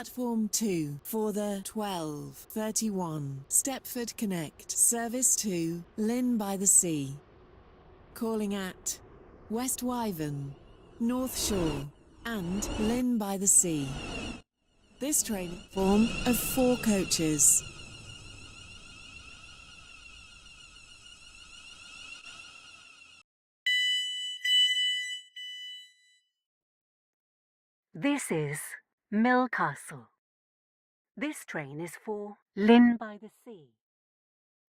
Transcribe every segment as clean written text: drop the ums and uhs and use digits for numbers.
Platform 2 for the 12:31 Stepford Connect service to Lynn by the Sea. Calling at Westwyvern, North Shore and Lynn by the Sea. This train form of 4 coaches. This is Millcastle. This train is for Lynn by the Sea.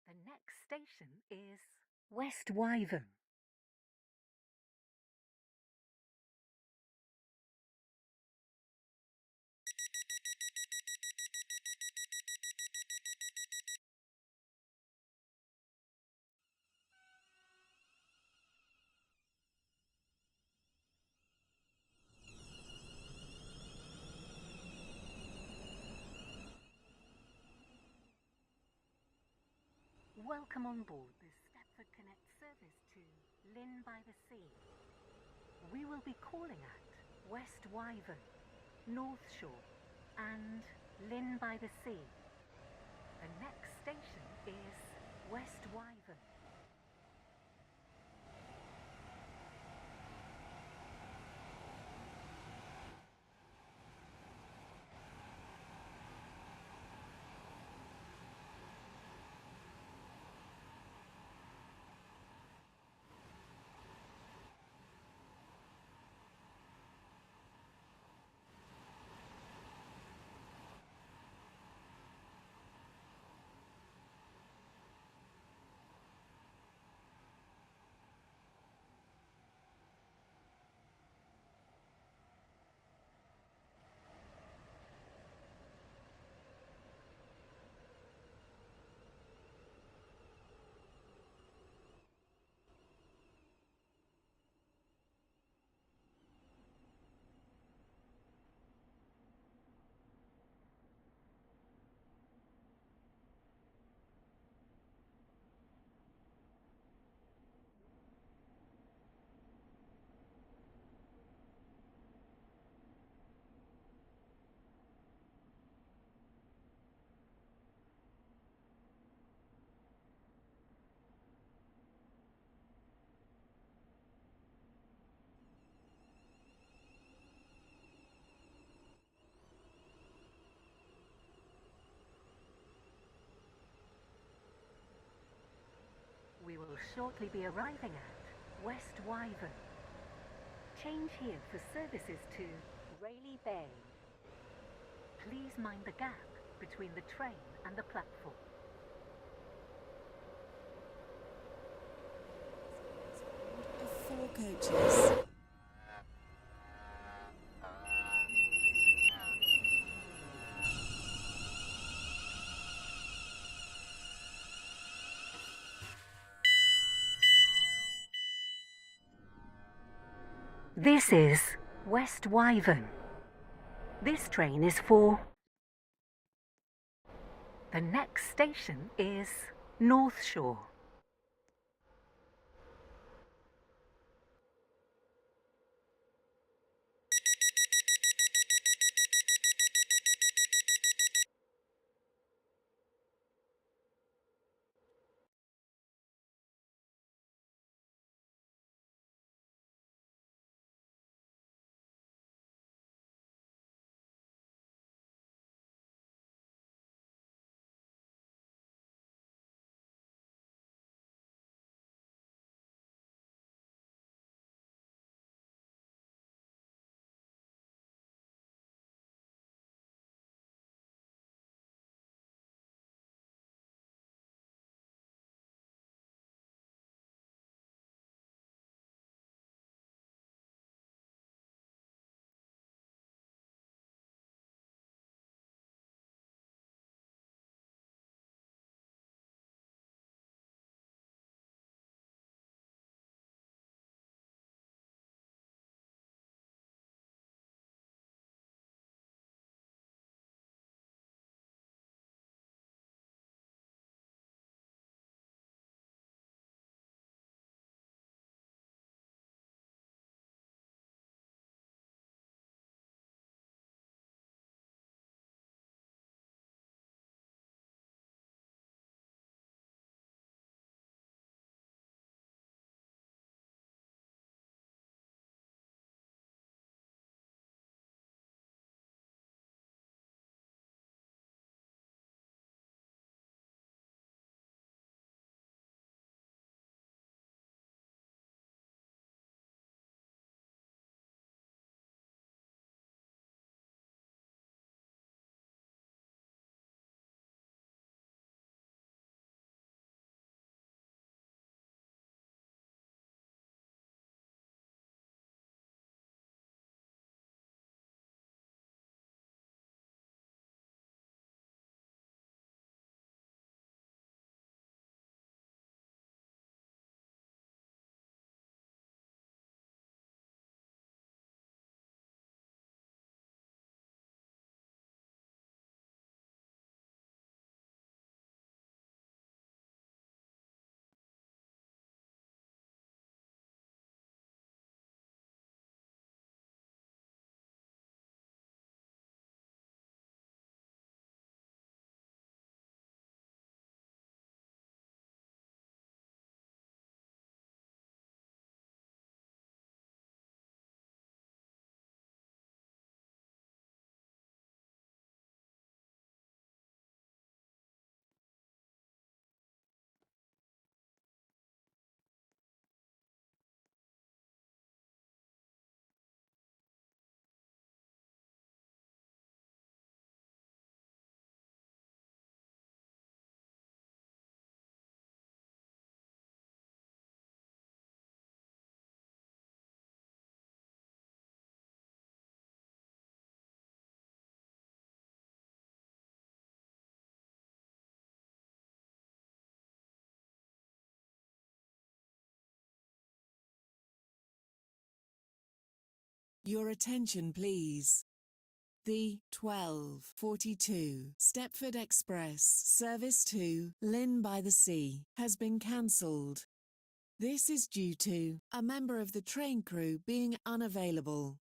The next station is Westwyvern. Welcome on board the Stepford Connect service to Lynn by the Sea. We will be calling at Westwyvern, North Shore and Lynn by the Sea. The next station is Westwyvern. We will shortly be arriving at Westwyvern. Change here for services to Rayleigh Bay. Please mind the gap between the train and the platform. Of 4 coaches. This is Westwyvern. This train is for... The next station is North Shore. Your attention, please. The 12:42 Stepford Express service to Lynn by the Sea has been cancelled. This is due to a member of the train crew being unavailable.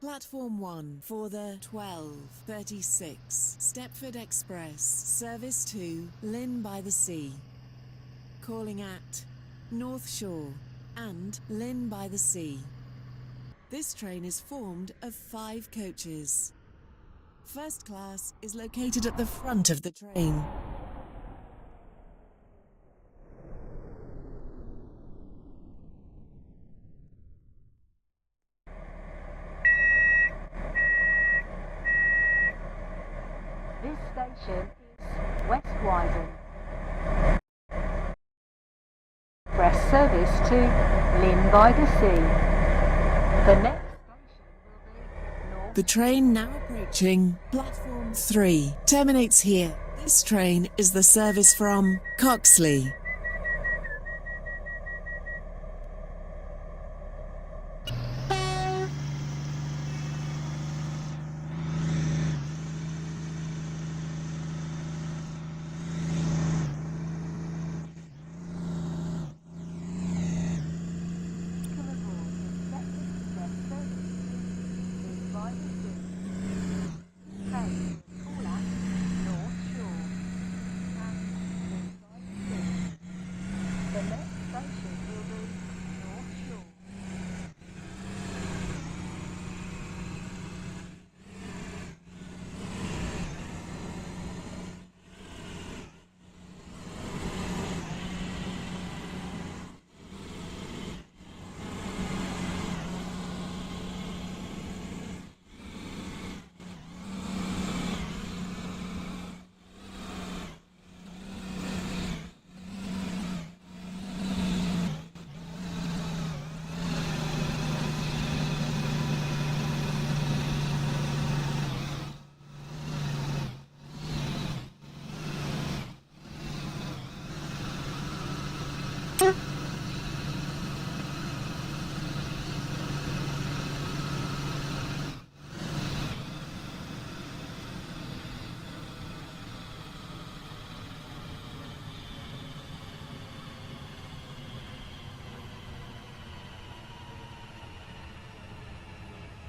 Platform 1 for the 12:36 Stepford Express service to Lynn by the Sea. Calling at North Shore and Lynn by the Sea. This train is formed of 5 coaches. First class is located at the front of the train. This station is Westwyvern. Express service to Lynn by the Sea. The next station will be North. The train now approaching platform 3 terminates here. This train is the service from Coxley.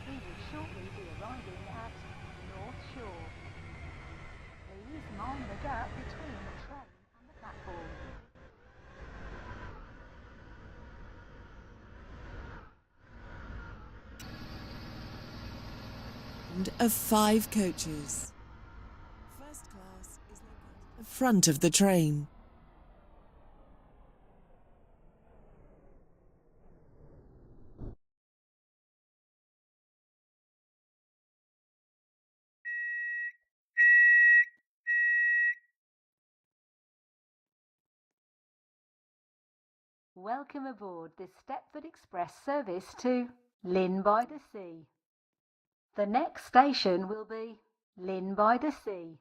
We will shortly be arriving at North Shore. Please mind the gap between the train and the platform. And of 5 coaches. First class is located at the front of the train. Welcome aboard the Stepford Express service to Lynn by the Sea. The next station will be Lynn by the Sea.